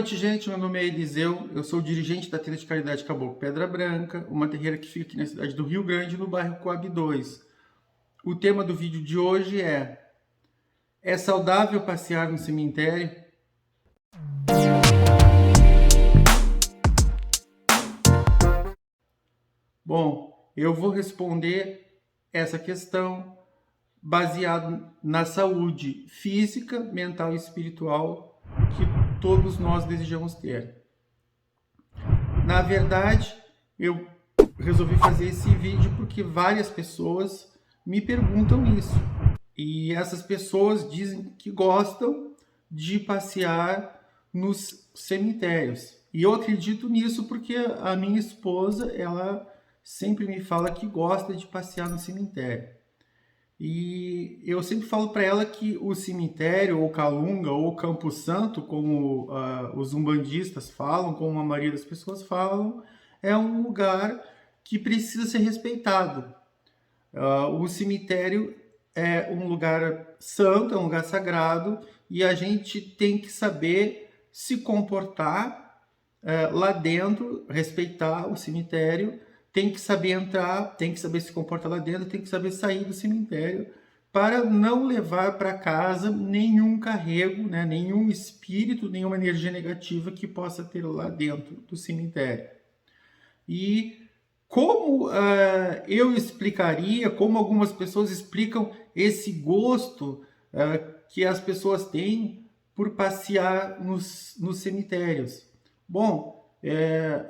noite, gente. Meu nome é Eliseu, eu sou o dirigente da Tenda de Caridade Caboclo Pedra Branca, uma terreira que fica aqui na cidade do Rio Grande, no bairro Coab 2. O tema do vídeo de hoje é saudável passear no cemitério? Bom, eu vou responder essa questão baseado na saúde física, mental e espiritual que todos nós desejamos ter. Na verdade, eu resolvi fazer esse vídeo porque várias pessoas me perguntam isso. E essas pessoas dizem que gostam de passear nos cemitérios. E eu acredito nisso porque a minha esposa, ela sempre me fala que gosta de passear no cemitério. E eu sempre falo para ela que o cemitério, ou Calunga, ou Campo Santo, como os umbandistas falam, como a maioria das pessoas falam, é um lugar que precisa ser respeitado. O cemitério é um lugar santo, é um lugar sagrado, e a gente tem que saber se comportar lá dentro, respeitar o cemitério, tem que saber entrar, tem que saber se comportar lá dentro, tem que saber sair do cemitério para não levar para casa nenhum carrego, né, nenhum espírito, nenhuma energia negativa que possa ter lá dentro do cemitério. E como eu explicaria, como algumas pessoas explicam esse gosto que as pessoas têm por passear nos cemitérios? Bom,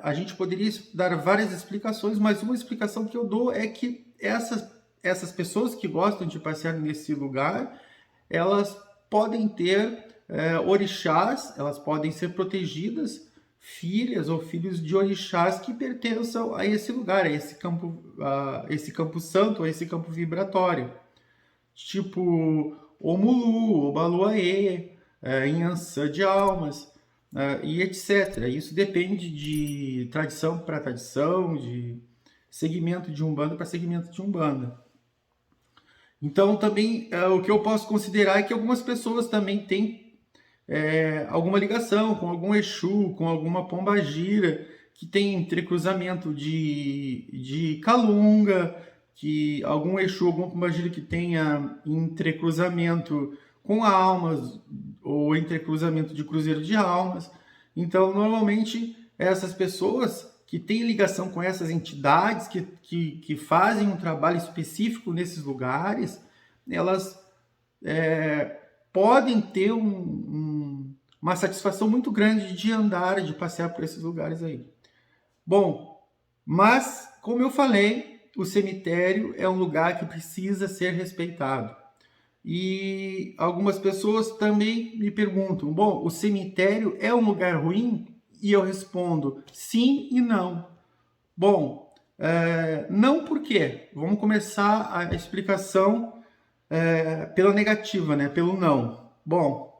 a gente poderia dar várias explicações, mas uma explicação que eu dou é que essas pessoas que gostam de passear nesse lugar, elas podem ter orixás, elas podem ser protegidas, filhas ou filhos de orixás que pertençam a esse lugar, a esse campo santo, a esse campo vibratório. Tipo Omulu, Obaluaê, Inhansã de almas, e etc. Isso depende de tradição para tradição, de segmento de Umbanda para segmento de Umbanda. Então, também, o que eu posso considerar é que algumas pessoas também têm alguma ligação com algum Exu, com alguma pombagira, que tem entrecruzamento de Calunga, que algum Exu, alguma pombagira que tenha entrecruzamento com almas, ou entrecruzamento de cruzeiro de almas. Então, normalmente, essas pessoas que têm ligação com essas entidades, que fazem um trabalho específico nesses lugares, elas podem ter uma satisfação muito grande de andar, de passear por esses lugares aí. Bom, mas, como eu falei, o cemitério é um lugar que precisa ser respeitado. E algumas pessoas também me perguntam, bom, o cemitério é um lugar ruim? E eu respondo, sim e não. Bom, não por quê? Vamos começar a explicação pela negativa, né? Pelo não. Bom,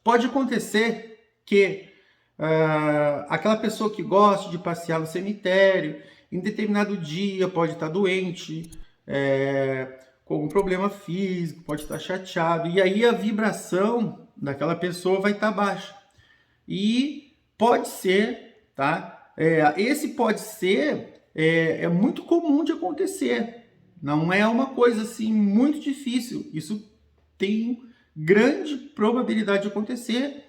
pode acontecer que aquela pessoa que gosta de passear no cemitério, em determinado dia pode estar doente, com algum problema físico, pode estar chateado, e aí a vibração daquela pessoa vai estar baixa. E pode ser, tá? Esse pode ser é muito comum de acontecer. Não é uma coisa assim muito difícil. Isso tem grande probabilidade de acontecer.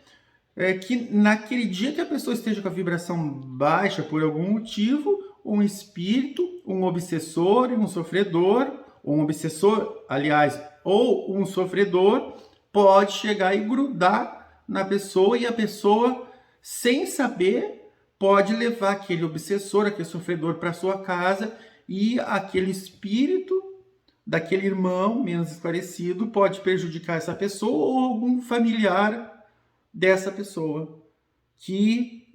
Que naquele dia que a pessoa esteja com a vibração baixa por algum motivo, um espírito, um obsessor e um sofredor, ou um obsessor, aliás, ou um sofredor, pode chegar e grudar na pessoa, e a pessoa, sem saber, pode levar aquele obsessor, aquele sofredor para sua casa, e aquele espírito daquele irmão menos esclarecido pode prejudicar essa pessoa ou algum familiar dessa pessoa que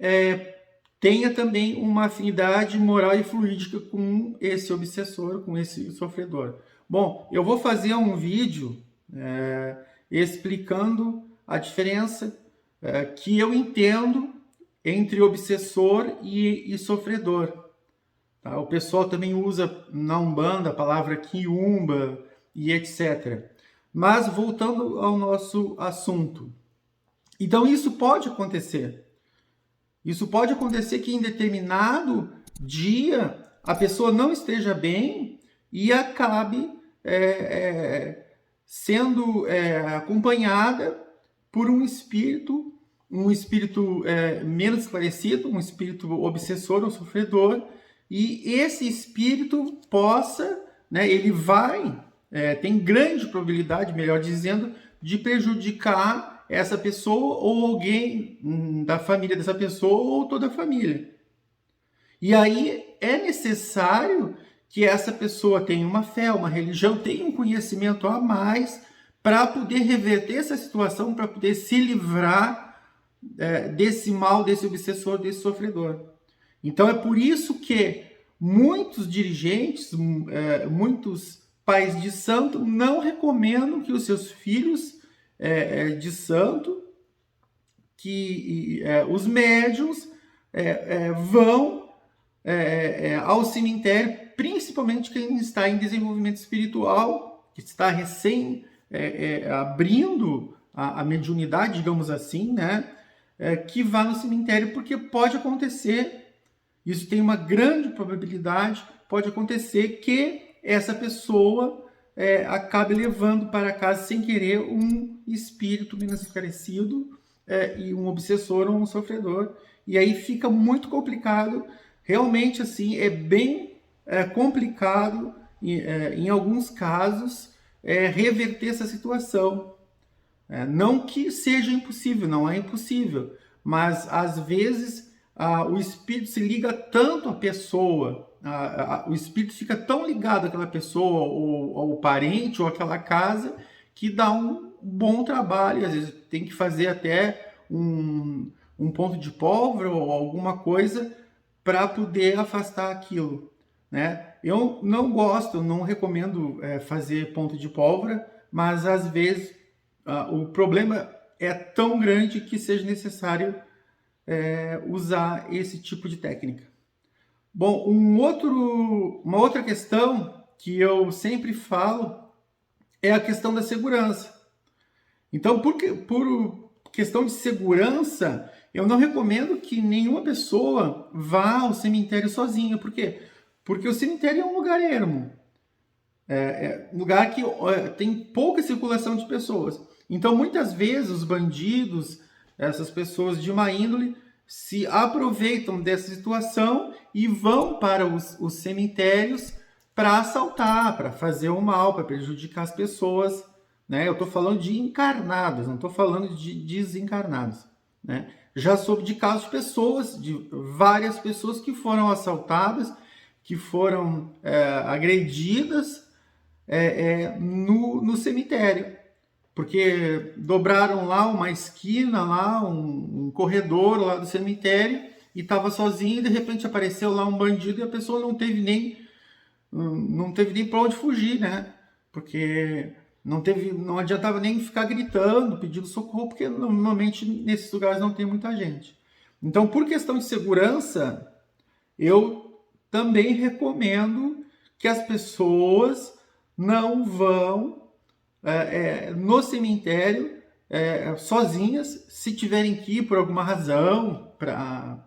tenha também uma afinidade moral e fluídica com esse obsessor, com esse sofredor. Bom, eu vou fazer um vídeo explicando a diferença que eu entendo entre obsessor e sofredor. Tá? O pessoal também usa na Umbanda a palavra quiumba e etc. Mas voltando ao nosso assunto. Então isso pode acontecer. Isso pode acontecer que em determinado dia a pessoa não esteja bem e acabe sendo acompanhada por um espírito menos esclarecido, um espírito obsessor ou sofredor, e esse espírito possa, né, ele vai, tem grande probabilidade, melhor dizendo, de prejudicar essa pessoa ou alguém da família dessa pessoa ou toda a família. E aí é necessário que essa pessoa tenha uma fé, uma religião, tenha um conhecimento a mais para poder reverter essa situação, para poder se livrar desse mal, desse obsessor, desse sofredor. Então é por isso que muitos dirigentes, muitos pais de santo não recomendam que os seus filhos de santo, que os médiuns vão ao cemitério, principalmente quem está em desenvolvimento espiritual, que está recém abrindo a mediunidade, digamos assim, né? Que vá no cemitério, porque pode acontecer, isso tem uma grande probabilidade, pode acontecer que essa pessoa acabe levando para casa sem querer um espírito menos esclarecido e um obsessor ou um sofredor, e aí fica muito complicado. Realmente, assim, é bem complicado, em alguns casos, reverter essa situação. Não que seja impossível, não é impossível, mas às vezes o espírito se liga tanto à pessoa, o espírito fica tão ligado àquela pessoa, ou ao parente, ou àquela casa, que dá um bom trabalho. Às vezes tem que fazer até um ponto de pólvora ou alguma coisa para poder afastar aquilo, né? Eu não gosto, não recomendo fazer ponto de pólvora, mas às vezes o problema é tão grande que seja necessário usar esse tipo de técnica. Bom, uma outra questão que eu sempre falo é a questão da segurança. Então, por questão de segurança, eu não recomendo que nenhuma pessoa vá ao cemitério sozinha. Por quê? Porque o cemitério é um lugar ermo. Um lugar que tem pouca circulação de pessoas. Então, muitas vezes, os bandidos, essas pessoas de má índole, se aproveitam dessa situação e vão para os cemitérios para assaltar, para fazer o mal, para prejudicar as pessoas, né? Eu estou falando de encarnados, não estou falando de desencarnados, né? Já soube de casos de pessoas, de várias pessoas que foram assaltadas, que foram agredidas no cemitério, porque dobraram lá uma esquina, lá um corredor lá do cemitério, e estava sozinho, e de repente apareceu lá um bandido e a pessoa não teve nem para onde fugir, né? Porque não adiantava nem ficar gritando, pedindo socorro, porque normalmente nesses lugares não tem muita gente. Então, por questão de segurança, eu também recomendo que as pessoas não vão no cemitério sozinhas, se tiverem que ir por alguma razão, para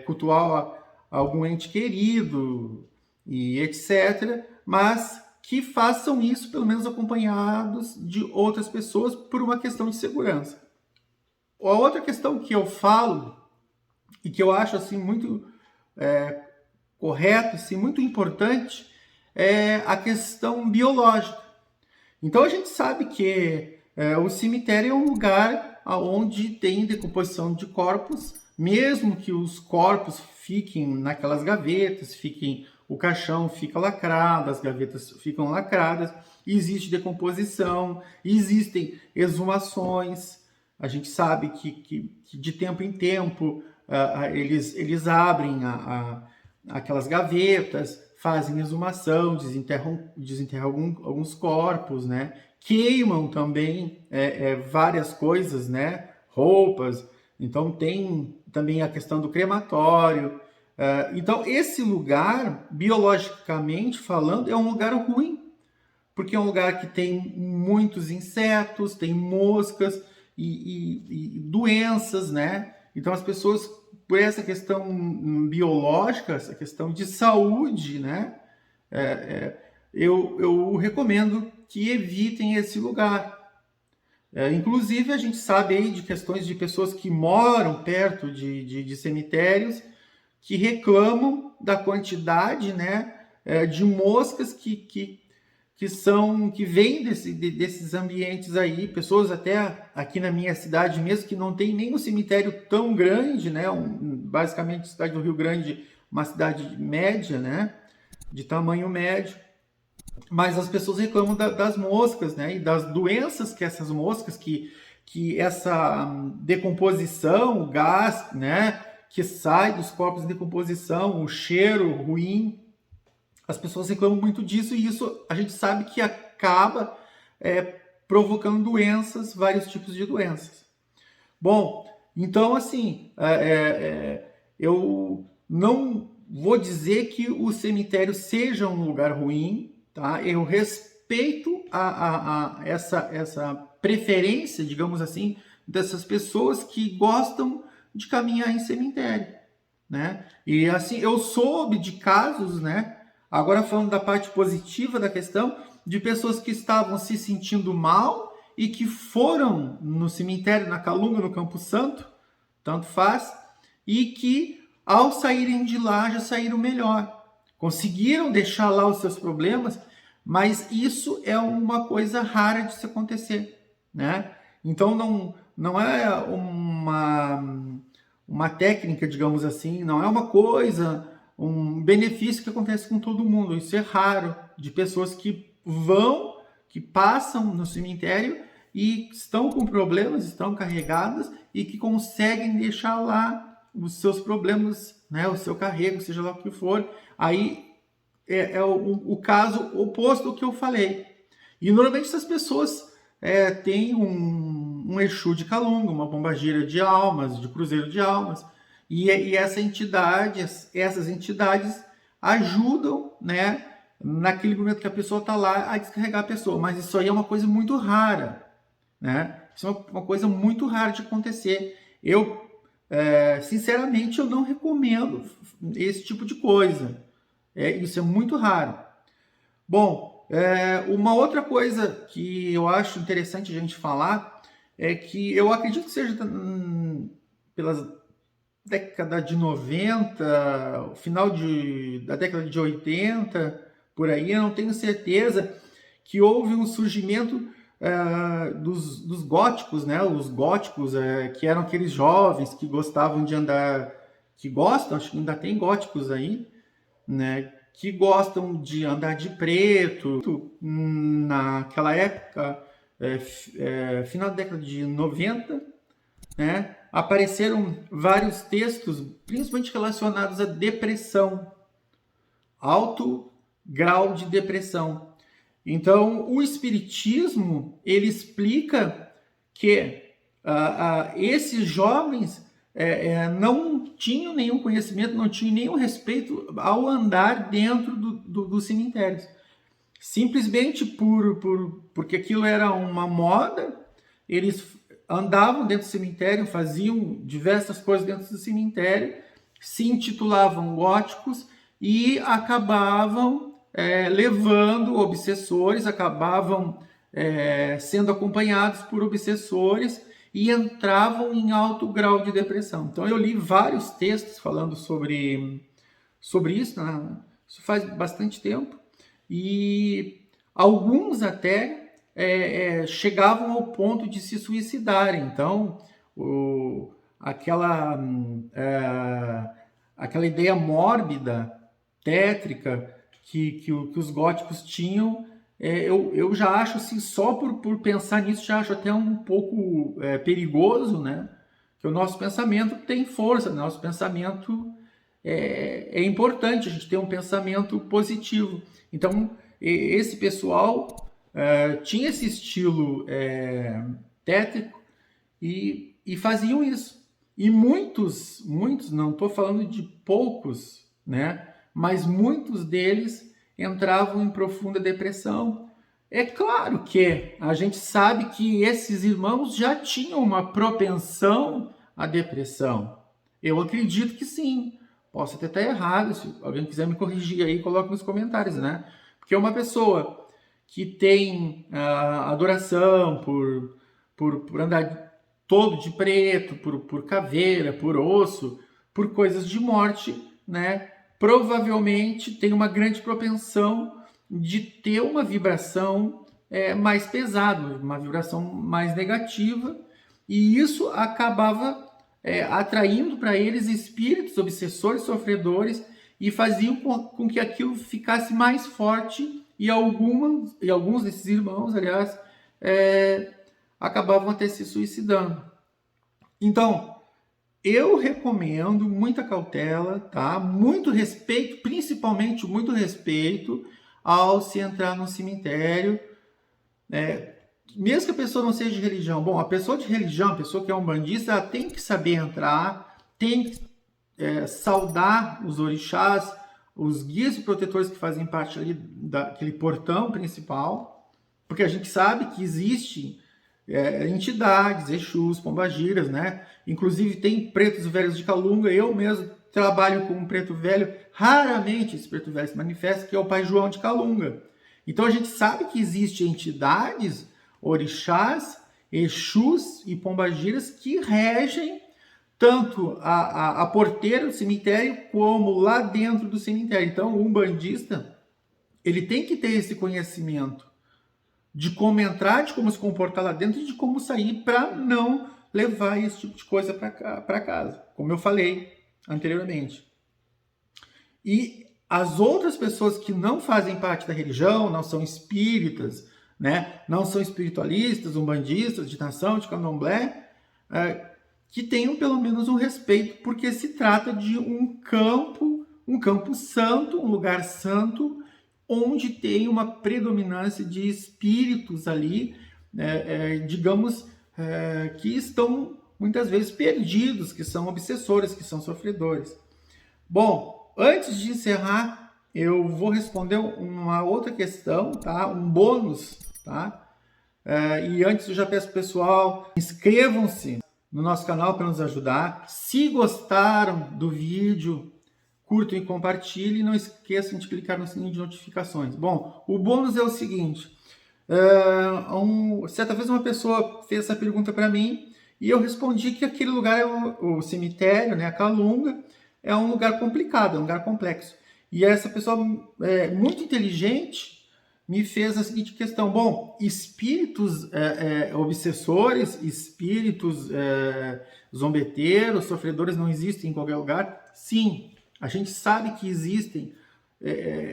cultuar algum ente querido e etc., mas que façam isso pelo menos acompanhados de outras pessoas por uma questão de segurança. A outra questão que eu falo e que eu acho assim muito correto, assim, muito importante, é a questão biológica. Então a gente sabe que o cemitério é um lugar onde tem decomposição de corpos, mesmo que os corpos fiquem naquelas gavetas, o caixão fica lacrado, as gavetas ficam lacradas, existe decomposição, existem exumações. A gente sabe que de tempo em tempo eles abrem aquelas gavetas, fazem exumação, desenterram alguns corpos, né? Queimam também várias coisas, né? Roupas. Então tem também a questão do crematório. Então esse lugar, biologicamente falando, é um lugar ruim, porque é um lugar que tem muitos insetos, tem moscas e doenças, né? Então as pessoas por essa questão biológica, essa questão de saúde, né? Eu recomendo que evitem esse lugar. Inclusive, a gente sabe aí de questões de pessoas que moram perto de cemitérios que reclamam da quantidade, né, de moscas que vêm desses ambientes aí. Pessoas até aqui na minha cidade mesmo, que não tem nem um cemitério tão grande, né, basicamente a cidade do Rio Grande, uma cidade média, né, de tamanho médio. Mas as pessoas reclamam das moscas, né? E das doenças que essas moscas, que essa decomposição, o gás, né? Que sai dos corpos de decomposição, o cheiro ruim. As pessoas reclamam muito disso e isso a gente sabe que acaba provocando doenças, vários tipos de doenças. Bom, então assim, eu não vou dizer que o cemitério seja um lugar ruim, tá? Eu respeito essa preferência, digamos assim, dessas pessoas que gostam de caminhar em cemitério, né? E assim, eu soube de casos, né? Agora falando da parte positiva da questão, de pessoas que estavam se sentindo mal e que foram no cemitério, na Calunga, no Campo Santo, tanto faz, e que ao saírem de lá já saíram melhor. Conseguiram deixar lá os seus problemas, mas isso é uma coisa rara de se acontecer, né? Então não é uma técnica, digamos assim, não é uma coisa, um benefício que acontece com todo mundo. Isso é raro, de pessoas que passam no cemitério e estão com problemas, estão carregadas e que conseguem deixar lá os seus problemas, né, o seu carrego, seja lá o que for. Aí é o caso oposto do que eu falei. E normalmente essas pessoas têm um Exu de Calunga, uma pombagira de almas, de cruzeiro de almas, e essas entidades ajudam, né, naquele momento que a pessoa está lá, a descarregar a pessoa. Mas isso aí é uma coisa muito rara, né? Isso é uma coisa muito rara de acontecer. Sinceramente, eu não recomendo esse tipo de coisa. Isso é muito raro. Bom, uma outra coisa que eu acho interessante a gente falar é que eu acredito que seja pelas década de 90, final da década de 80, por aí, eu não tenho certeza, que houve um surgimento dos góticos, né? Os góticos, que eram aqueles jovens que gostavam de andar, que gostam, acho que ainda tem góticos aí, né? Que gostam de andar de preto. Naquela época, final da década de 90, né? Apareceram vários textos, principalmente relacionados à depressão, alto grau de depressão. Então, o Espiritismo, ele explica que esses jovens não tinham nenhum conhecimento, não tinham nenhum respeito ao andar dentro dos cemitérios. Simplesmente porque aquilo era uma moda, eles andavam dentro do cemitério, faziam diversas coisas dentro do cemitério, se intitulavam góticos e acabavam levando obsessores, acabavam sendo acompanhados por obsessores e entravam em alto grau de depressão. Então eu li vários textos falando sobre isso, né? Isso faz bastante tempo, e alguns até chegavam ao ponto de se suicidarem. Então aquela ideia mórbida, tétrica, que os góticos tinham, eu já acho assim, só por pensar nisso, já acho até um pouco perigoso, né? Que o nosso pensamento tem força, o nosso pensamento é importante, a gente ter um pensamento positivo. Então, esse pessoal tinha esse estilo tétrico e faziam isso. E muitos, não estou falando de poucos, né? Mas muitos deles entravam em profunda depressão. É claro que a gente sabe que esses irmãos já tinham uma propensão à depressão. Eu acredito que sim. Posso até estar errado, se alguém quiser me corrigir aí, coloque nos comentários, né? Porque uma pessoa que tem adoração por andar todo de preto, por caveira, por osso, por coisas de morte, né? Provavelmente tem uma grande propensão de ter uma vibração mais pesada, uma vibração mais negativa, e isso acabava atraindo para eles espíritos obsessores, sofredores, e faziam com que aquilo ficasse mais forte, e alguns desses irmãos, aliás, acabavam até se suicidando. Então, eu recomendo muita cautela, tá? Muito respeito, principalmente muito respeito ao se entrar no cemitério, mesmo que a pessoa não seja de religião. Bom, a pessoa de religião, a pessoa que é umbandista, ela tem que saber entrar, tem que saudar os orixás, os guias e protetores que fazem parte ali daquele portão principal, porque a gente sabe que existem entidades, Exus, pombagiras, né? Inclusive tem pretos velhos de Calunga. Eu mesmo trabalho com um preto velho. Raramente esse preto velho se manifesta, que é o Pai João de Calunga. Então a gente sabe que existem entidades, orixás, Exus e pombagiras que regem tanto a porteira do cemitério como lá dentro do cemitério. Então o umbandista, ele tem que ter esse conhecimento de como entrar, de como se comportar lá dentro e de como sair, para não levar esse tipo de coisa para casa, como eu falei anteriormente. E as outras pessoas que não fazem parte da religião, não são espíritas, né, não são espiritualistas, umbandistas, de nação, de candomblé, que tenham pelo menos um respeito, porque se trata de um campo santo, um lugar santo, onde tem uma predominância de espíritos ali, digamos, que estão muitas vezes perdidos, que são obsessores, que são sofredores. Bom, antes de encerrar, eu vou responder uma outra questão, tá? Um bônus, tá? E antes eu já peço pro pessoal, inscrevam-se no nosso canal para nos ajudar. Se gostaram do vídeo, curtam e compartilhem. Não esqueçam de clicar no sininho de notificações. Bom, o bônus é o seguinte. Certa vez uma pessoa fez essa pergunta para mim e eu respondi que aquele lugar é o cemitério, né, a Calunga, é um lugar complicado, é um lugar complexo. E essa pessoa muito inteligente me fez a seguinte questão. Bom, espíritos obsessores, espíritos zombeteiros, sofredores não existem em qualquer lugar? Sim, a gente sabe que existem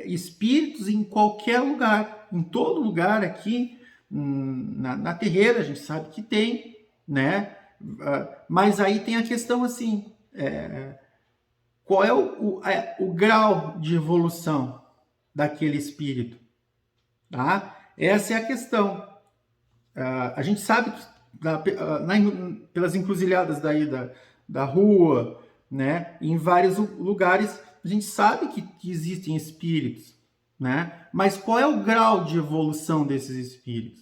espíritos em qualquer lugar, em todo lugar aqui, na terreira a gente sabe que tem, né? Mas aí tem a questão assim, qual é o grau de evolução daquele espírito? Tá? Essa é a questão. A gente sabe que pelas encruzilhadas daí da rua, né, em vários lugares, a gente sabe que existem espíritos, né? Mas qual é o grau de evolução desses espíritos?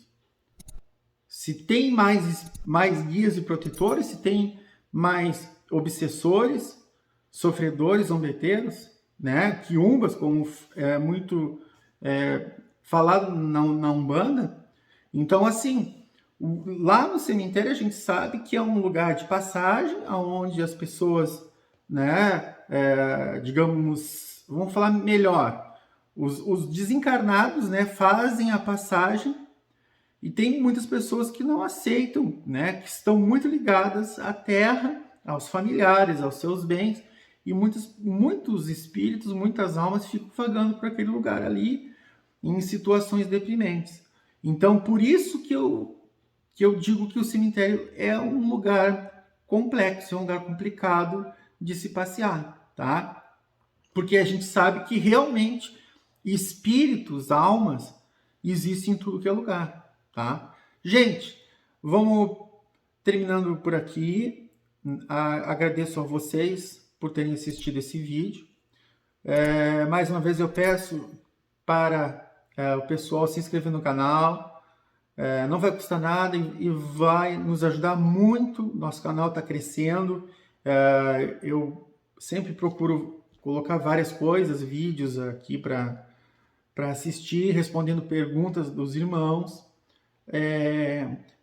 Se tem mais guias e protetores, se tem mais obsessores, sofredores, zombeteiros, né? Quiumbas, como é muito falado na Umbanda. Então, assim, lá no cemitério a gente sabe que é um lugar de passagem, onde as pessoas, né, digamos, vamos falar melhor, os desencarnados, né, fazem a passagem, e tem muitas pessoas que não aceitam, né, que estão muito ligadas à terra, aos familiares, aos seus bens, e muitos espíritos, muitas almas ficam vagando por aquele lugar ali, em situações deprimentes. Então, por isso que eu digo que o cemitério é um lugar complexo, é um lugar complicado de se passear, tá? Porque a gente sabe que realmente espíritos, almas, existem em tudo que é lugar, tá? Gente, vamos terminando por aqui. Agradeço a vocês por terem assistido esse vídeo. Mais uma vez eu peço para o pessoal se inscrever no canal. Não vai custar nada e vai nos ajudar muito. Nosso canal está crescendo. Eu sempre procuro colocar várias coisas, vídeos aqui para assistir, respondendo perguntas dos irmãos.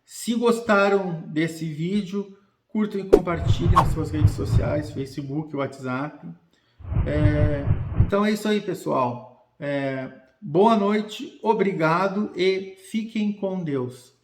Se gostaram desse vídeo, curtam e compartilhem nas suas redes sociais, Facebook, WhatsApp. Então é isso aí, pessoal. Boa noite, obrigado e fiquem com Deus.